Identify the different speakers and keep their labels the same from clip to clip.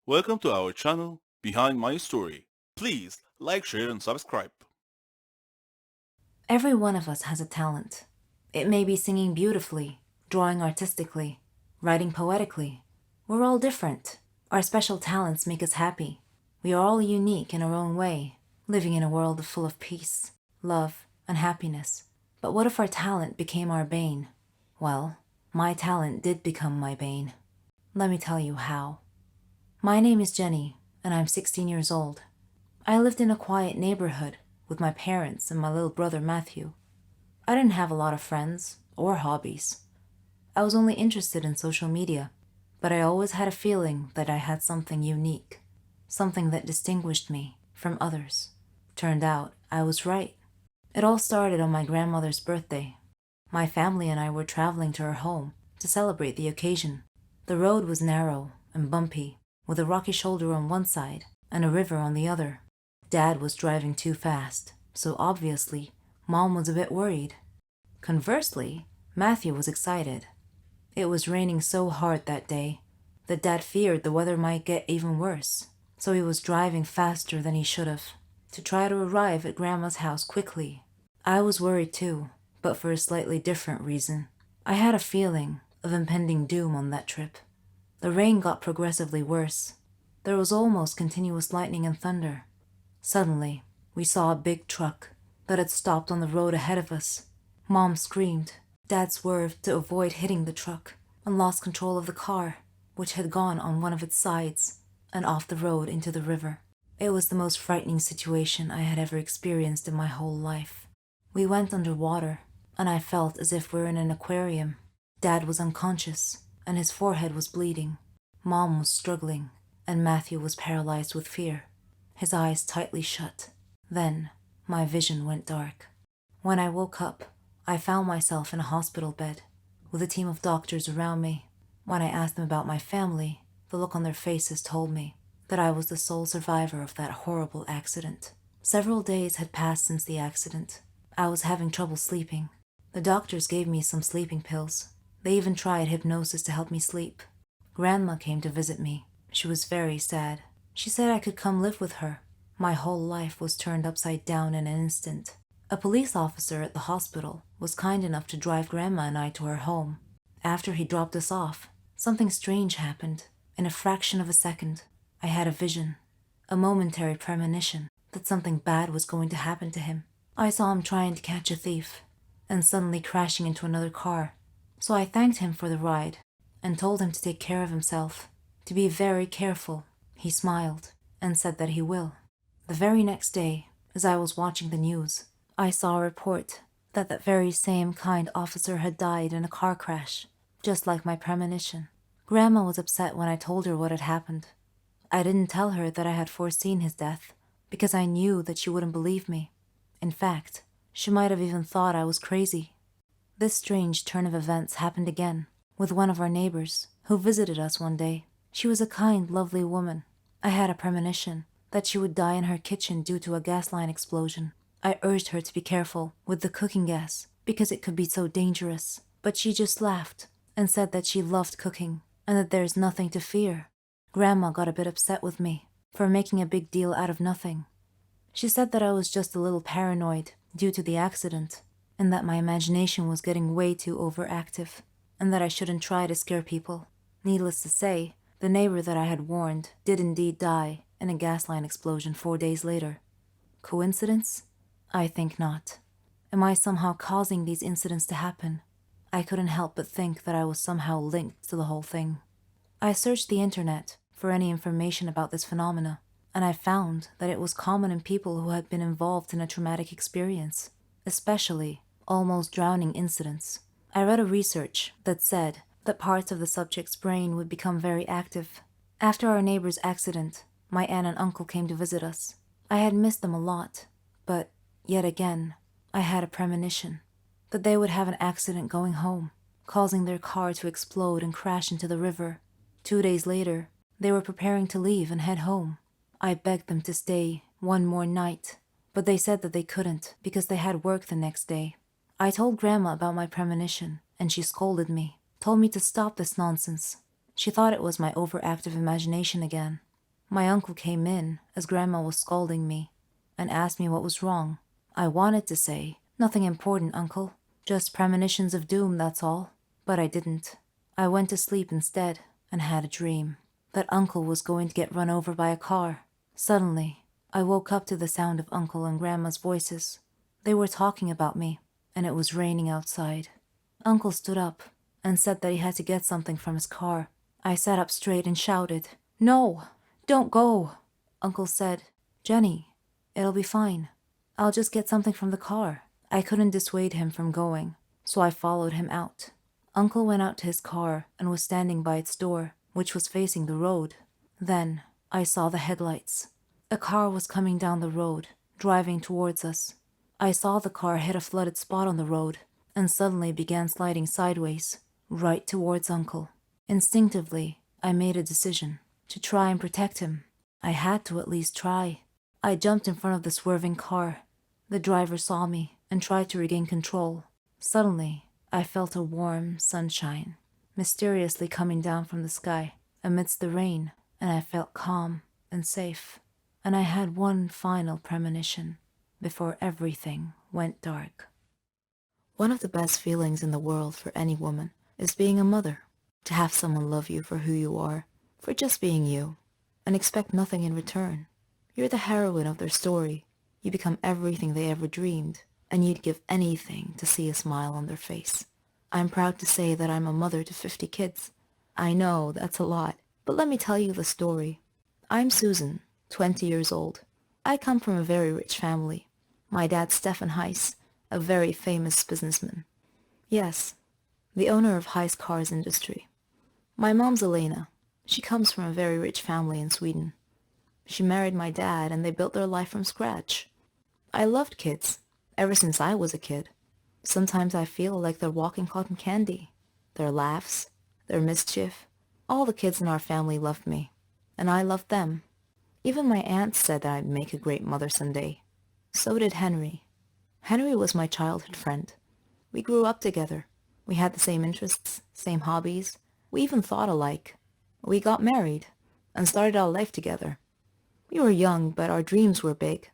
Speaker 1: Welcome to our channel, Behind My Story. Please like, share, and subscribe.
Speaker 2: Every one of us has a talent. It may be singing beautifully, drawing artistically, writing poetically. We're all different. Our special talents make us happy. We are all unique in our own way, living in a world full of peace, love, and happiness. But what if our talent became our bane? Well, my talent did become my bane. Let me tell you how. My name is Jenny, and I'm 16 years old. I lived in a quiet neighborhood with my parents and my little brother Matthew. I didn't have a lot of friends or hobbies. I was only interested in social media, but I always had a feeling that I had something unique, something that distinguished me from others. Turned out I was right. It all started on my grandmother's birthday. My family and I were traveling to her home to celebrate the occasion. The road was narrow and bumpy, with a rocky shoulder on one side and a river on the other. Dad was driving too fast, so obviously, Mom was a bit worried. Conversely, Matthew was excited. It was raining so hard that day that Dad feared the weather might get even worse, so he was driving faster than he should have to try to arrive at Grandma's house quickly. I was worried too, but for a slightly different reason. I had a feeling of impending doom on that trip. The rain got progressively worse. There was almost continuous lightning and thunder. Suddenly, we saw a big truck that had stopped on the road ahead of us. Mom screamed. Dad swerved to avoid hitting the truck and lost control of the car, which had gone on one of its sides and off the road into the river. It was the most frightening situation I had ever experienced in my whole life. We went underwater, and I felt as if we were in an aquarium. Dad was unconscious, and his forehead was bleeding. Mom was struggling, and Matthew was paralyzed with fear, his eyes tightly shut. Then, my vision went dark. When I woke up, I found myself in a hospital bed, with a team of doctors around me. When I asked them about my family, the look on their faces told me that I was the sole survivor of that horrible accident. Several days had passed since the accident. I was having trouble sleeping. The doctors gave me some sleeping pills. They even tried hypnosis to help me sleep. Grandma came to visit me. She was very sad. She said I could come live with her. My whole life was turned upside down in an instant. A police officer at the hospital was kind enough to drive Grandma and I to her home. After he dropped us off, something strange happened. In a fraction of a second, I had a vision, a momentary premonition that something bad was going to happen to him. I saw him trying to catch a thief, and suddenly crashing into another car. So I thanked him for the ride, and told him to take care of himself, to be very careful. He smiled, and said that he will. The very next day, as I was watching the news, I saw a report that very same kind officer had died in a car crash, just like my premonition. Grandma was upset when I told her what had happened. I didn't tell her that I had foreseen his death, because I knew that she wouldn't believe me. In fact, she might have even thought I was crazy. This strange turn of events happened again, with one of our neighbors, who visited us one day. She was a kind, lovely woman. I had a premonition that she would die in her kitchen due to a gas line explosion. I urged her to be careful with the cooking gas, because it could be so dangerous. But she just laughed and said that she loved cooking, and that there's nothing to fear. Grandma got a bit upset with me for making a big deal out of nothing. She said that I was just a little paranoid due to the accident, and that my imagination was getting way too overactive, and that I shouldn't try to scare people. Needless to say, the neighbor that I had warned did indeed die in a gas line explosion 4 days later. Coincidence? I think not. Am I somehow causing these incidents to happen? I couldn't help but think that I was somehow linked to the whole thing. I searched the internet for any information about this phenomena, and I found that it was common in people who had been involved in a traumatic experience, especially almost drowning incidents. I read a research that said that parts of the subject's brain would become very active. After our neighbor's accident, my aunt and uncle came to visit us. I had missed them a lot, but yet again, I had a premonition that they would have an accident going home, causing their car to explode and crash into the river. 2 days later, they were preparing to leave and head home. I begged them to stay one more night, but they said that they couldn't because they had work the next day. I told Grandma about my premonition, and she scolded me, told me to stop this nonsense. She thought it was my overactive imagination again. My uncle came in as Grandma was scolding me and asked me what was wrong. I wanted to say, "Nothing important, Uncle. Just premonitions of doom, that's all." But I didn't. I went to sleep instead and had a dream that Uncle was going to get run over by a car. Suddenly, I woke up to the sound of Uncle and Grandma's voices. They were talking about me, and it was raining outside. Uncle stood up and said that he had to get something from his car. I sat up straight and shouted, "No, don't go." Uncle said, "Jenny, it'll be fine. I'll just get something from the car." I couldn't dissuade him from going, so I followed him out. Uncle went out to his car and was standing by its door, which was facing the road. Then I saw the headlights. A car was coming down the road, driving towards us. I saw the car hit a flooded spot on the road and suddenly began sliding sideways, right towards Uncle. Instinctively, I made a decision to try and protect him. I had to at least try. I jumped in front of the swerving car. The driver saw me and tried to regain control. Suddenly, I felt a warm sunshine mysteriously coming down from the sky amidst the rain, and I felt calm and safe. And I had one final premonition before everything went dark. One of the best feelings in the world for any woman is being a mother. To have someone love you for who you are, for just being you, and expect nothing in return. You're the heroine of their story. You become everything they ever dreamed, and you'd give anything to see a smile on their face. I'm proud to say that I'm a mother to 50 kids. I know that's a lot, but let me tell you the story. I'm Susan, 20 years old. I come from a very rich family. My dad's Stefan Heiss, a very famous businessman. Yes, the owner of Heiss Cars Industry. My mom's Elena. She comes from a very rich family in Sweden. She married my dad and they built their life from scratch. I loved kids, ever since I was a kid. Sometimes I feel like they're walking cotton candy. Their laughs, their mischief. All the kids in our family loved me, and I loved them. Even my aunt said that I'd make a great mother someday. So did Henry. Henry was my childhood friend. We grew up together. We had the same interests, same hobbies. We even thought alike. We got married and started our life together. We were young, but our dreams were big.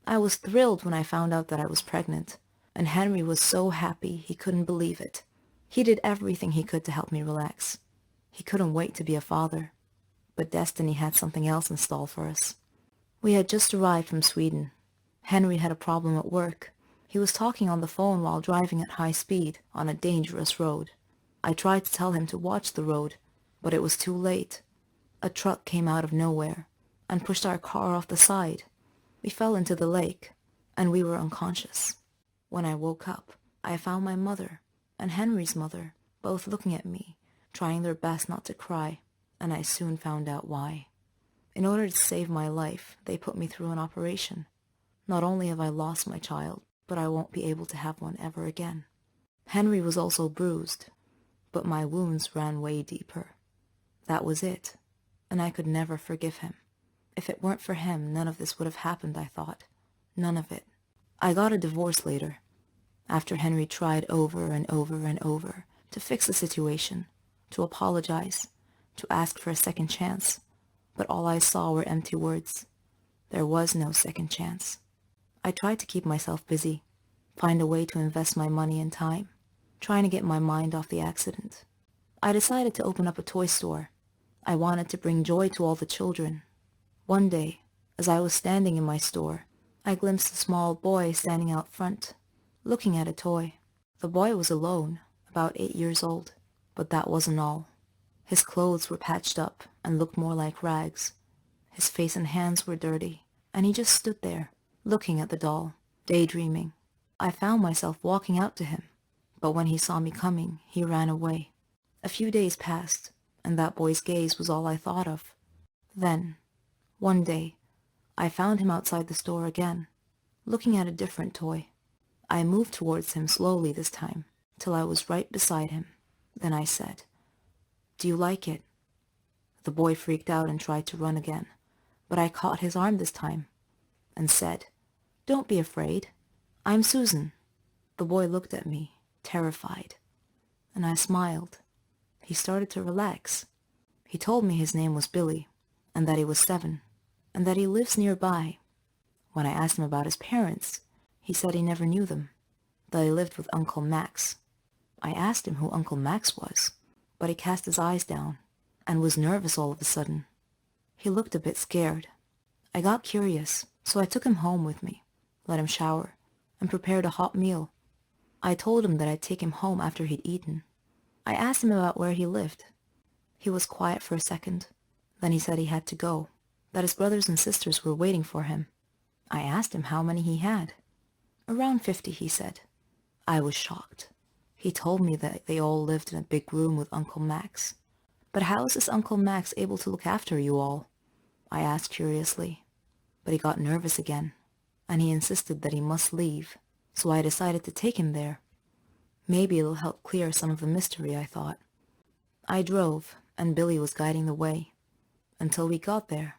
Speaker 2: I was thrilled when I found out that I was pregnant, and Henry was so happy he couldn't believe it. He did everything he could to help me relax. He couldn't wait to be a father. But destiny had something else in store for us. We had just arrived from Sweden. Henry had a problem at work. He was talking on the phone while driving at high speed on a dangerous road. I tried to tell him to watch the road, but it was too late. A truck came out of nowhere and pushed our car off the side. We fell into the lake, and we were unconscious. When I woke up, I found my mother and Henry's mother both looking at me, trying their best not to cry, and I soon found out why. In order to save my life, they put me through an operation. Not only have I lost my child, but I won't be able to have one ever again. Henry was also bruised, but my wounds ran way deeper. That was it, and I could never forgive him. If it weren't for him, none of this would have happened, I thought. None of it. I got a divorce later, after Henry tried over and over and over to fix the situation, to apologize, to ask for a second chance. But all I saw were empty words. There was no second chance. I tried to keep myself busy, find a way to invest my money and time, trying to get my mind off the accident. I decided to open up a toy store. I wanted to bring joy to all the children. One day, as I was standing in my store, I glimpsed a small boy standing out front, looking at a toy. The boy was alone, about 8 years old, but that wasn't all. His clothes were patched up and looked more like rags. His face and hands were dirty, and he just stood there, looking at the doll, daydreaming. I found myself walking out to him, but when he saw me coming, he ran away. A few days passed, and that boy's gaze was all I thought of. Then, one day, I found him outside the store again, looking at a different toy. I moved towards him slowly this time, till I was right beside him. Then I said, "Do you like it?" The boy freaked out and tried to run again, but I caught his arm this time and said, "Don't be afraid. I'm Susan." The boy looked at me, terrified, and I smiled. He started to relax. He told me his name was Billy, and that he was 7, and that he lives nearby. When I asked him about his parents, he said he never knew them, that he lived with Uncle Max. I asked him who Uncle Max was, but he cast his eyes down and was nervous all of a sudden. He looked a bit scared. I got curious, so I took him home with me, let him shower, and prepared a hot meal. I told him that I'd take him home after he'd eaten. I asked him about where he lived. He was quiet for a second. Then he said he had to go, that his brothers and sisters were waiting for him. I asked him how many he had. Around 50, he said. I was shocked. He told me that they all lived in a big room with Uncle Max. But how is this Uncle Max able to look after you all? I asked curiously. But he got nervous again, and he insisted that he must leave, so I decided to take him there. Maybe it'll help clear some of the mystery, I thought. I drove, and Billy was guiding the way, until we got there.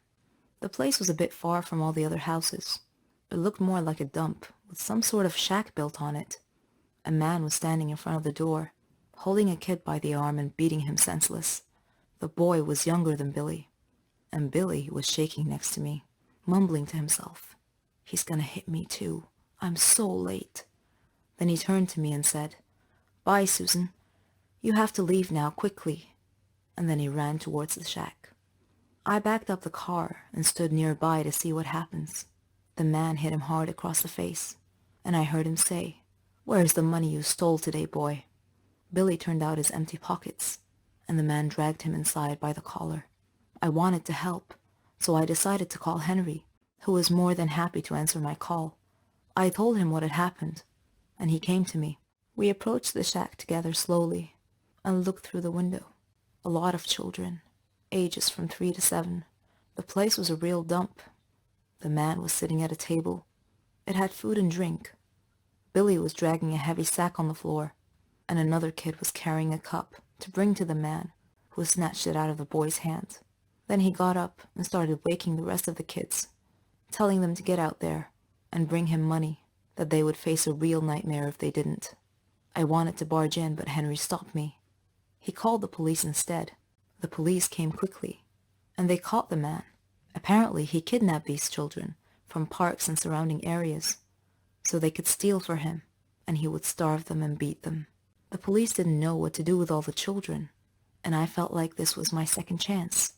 Speaker 2: The place was a bit far from all the other houses. It looked more like a dump, with some sort of shack built on it. A man was standing in front of the door, holding a kid by the arm and beating him senseless. The boy was younger than Billy, and Billy was shaking next to me, mumbling to himself, "He's gonna hit me too. I'm so late." Then he turned to me and said, "Bye, Susan. You have to leave now, quickly." And then he ran towards the shack. I backed up the car and stood nearby to see what happens. The man hit him hard across the face, and I heard him say, "Where's the money you stole today, boy?" Billy turned out his empty pockets, and the man dragged him inside by the collar. I wanted to help, so I decided to call Henry, who was more than happy to answer my call. I told him what had happened, and he came to me. We approached the shack together slowly and looked through the window. A lot of children, ages from 3 to 7. The place was a real dump. The man was sitting at a table. It had food and drink. Billy was dragging a heavy sack on the floor, and another kid was carrying a cup to bring to the man, who snatched it out of the boy's hand. Then he got up and started waking the rest of the kids, telling them to get out there and bring him money, that they would face a real nightmare if they didn't. I wanted to barge in, but Henry stopped me. He called the police instead. The police came quickly, and they caught the man. Apparently, he kidnapped these children from parks and surrounding areas, so they could steal for him, and he would starve them and beat them. The police didn't know what to do with all the children, and I felt like this was my second chance.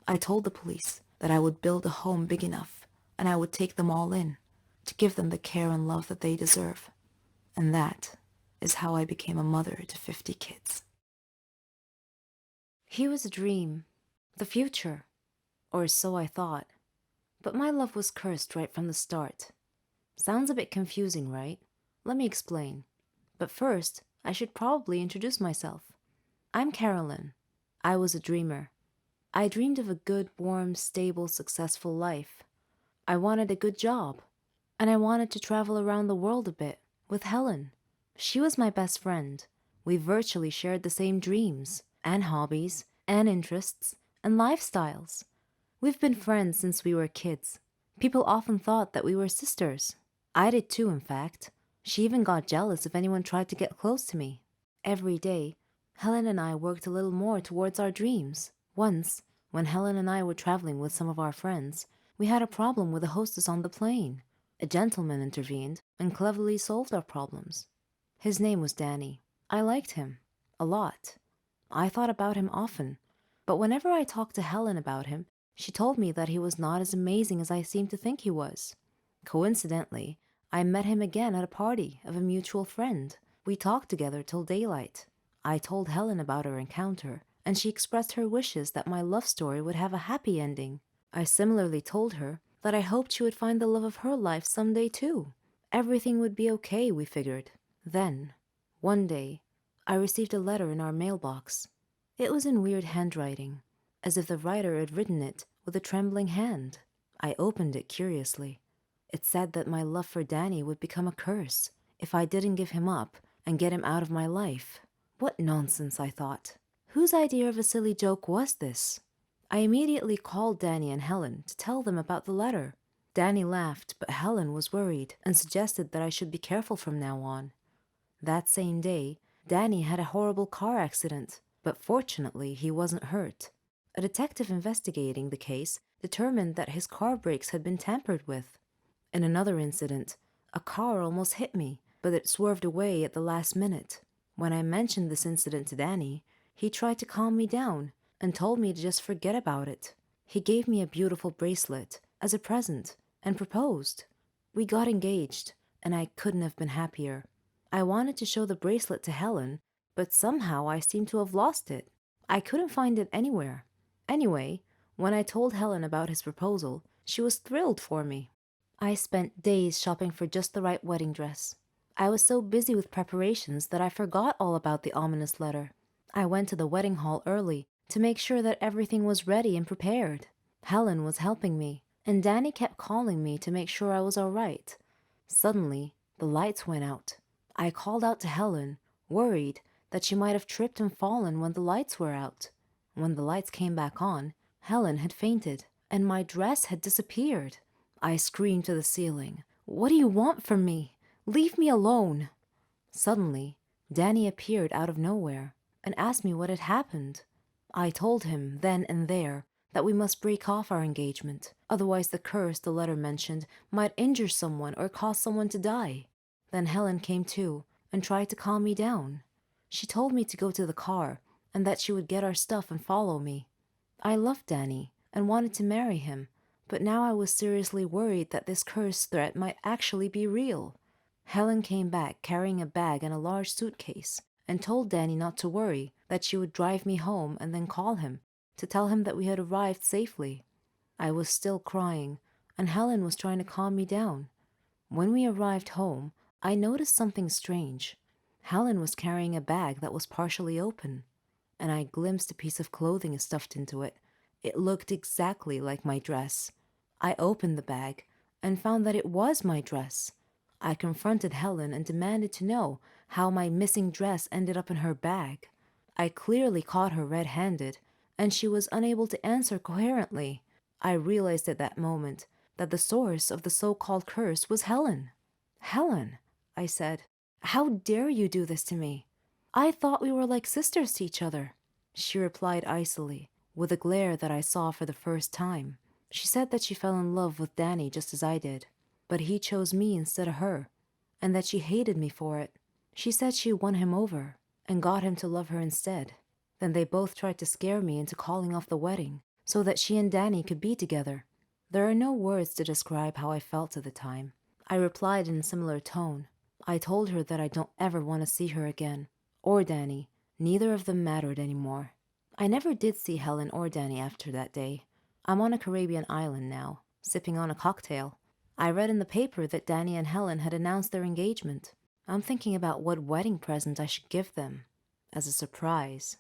Speaker 2: I told the police that I would build a home big enough, and I would take them all in, to give them the care and love that they deserve. And that is how I became a mother to 50 kids. He was a dream, the future, or so I thought. But my love was cursed right from the start. Sounds a bit confusing, right? Let me explain. But first, I should probably introduce myself. I'm Carolyn. I was a dreamer. I dreamed of a good, warm, stable, successful life. I wanted a good job, and I wanted to travel around the world a bit with Helen. She was my best friend. We virtually shared the same dreams, and hobbies, and interests, and lifestyles. We've been friends since we were kids. People often thought that we were sisters. I did too, in fact. She even got jealous if anyone tried to get close to me. Every day, Helen and I worked a little more towards our dreams. Once, when Helen and I were traveling with some of our friends, we had a problem with the hostess on the plane. A gentleman intervened and cleverly solved our problems. His name was Danny. I liked him. A lot. I thought about him often, but whenever I talked to Helen about him, she told me that he was not as amazing as I seemed to think he was. Coincidentally, I met him again at a party of a mutual friend. We talked together till daylight. I told Helen about our encounter, and she expressed her wishes that my love story would have a happy ending. I similarly told her that I hoped she would find the love of her life someday too. Everything would be okay, we figured. Then, one day, I received a letter in our mailbox. It was in weird handwriting, as if the writer had written it with a trembling hand. I opened it curiously. It said that my love for Danny would become a curse if I didn't give him up and get him out of my life. What nonsense, I thought. Whose idea of a silly joke was this? I immediately called Danny and Helen to tell them about the letter. Danny laughed, but Helen was worried and suggested that I should be careful from now on. That same day, Danny had a horrible car accident, but fortunately he wasn't hurt. A detective investigating the case determined that his car brakes had been tampered with. In another incident, a car almost hit me, but it swerved away at the last minute. When I mentioned this incident to Danny, he tried to calm me down and told me to just forget about it. He gave me a beautiful bracelet as a present and proposed. We got engaged, and I couldn't have been happier. I wanted to show the bracelet to Helen, but somehow I seemed to have lost it. I couldn't find it anywhere. Anyway, when I told Helen about his proposal, she was thrilled for me. I spent days shopping for just the right wedding dress. I was so busy with preparations that I forgot all about the ominous letter. I went to the wedding hall early to make sure that everything was ready and prepared. Helen was helping me, and Danny kept calling me to make sure I was all right. Suddenly, the lights went out. I called out to Helen, worried that she might have tripped and fallen when the lights were out. When the lights came back on, Helen had fainted, and my dress had disappeared. I screamed to the ceiling, "What do you want from me? Leave me alone!" Suddenly, Danny appeared out of nowhere and asked me what had happened. I told him then and there that we must break off our engagement, otherwise the curse the letter mentioned might injure someone or cause someone to die. Then Helen came too and tried to calm me down. She told me to go to the car and that she would get our stuff and follow me. I loved Danny and wanted to marry him, but now I was seriously worried that this curse threat might actually be real. Helen came back carrying a bag and a large suitcase and told Danny not to worry, that she would drive me home and then call him to tell him that we had arrived safely. I was still crying, and Helen was trying to calm me down. When we arrived home, I noticed something strange. Helen was carrying a bag that was partially open, and I glimpsed a piece of clothing stuffed into it. It looked exactly like my dress. I opened the bag and found that it was my dress. I confronted Helen and demanded to know how my missing dress ended up in her bag. I clearly caught her red-handed, and she was unable to answer coherently. I realized at that moment that the source of the so-called curse was Helen. "Helen," I said, "how dare you do this to me? I thought we were like sisters to each other." She replied icily, with a glare that I saw for the first time. She said that she fell in love with Danny just as I did, but he chose me instead of her, and that she hated me for it. She said she won him over and got him to love her instead. Then they both tried to scare me into calling off the wedding so that she and Danny could be together. There are no words to describe how I felt at the time. I replied in a similar tone. I told her that I don't ever want to see her again, or Danny. Neither of them mattered anymore. I never did see Helen or Danny after that day. I'm on a Caribbean island now, sipping on a cocktail. I read in the paper that Danny and Helen had announced their engagement. I'm thinking about what wedding present I should give them as a surprise.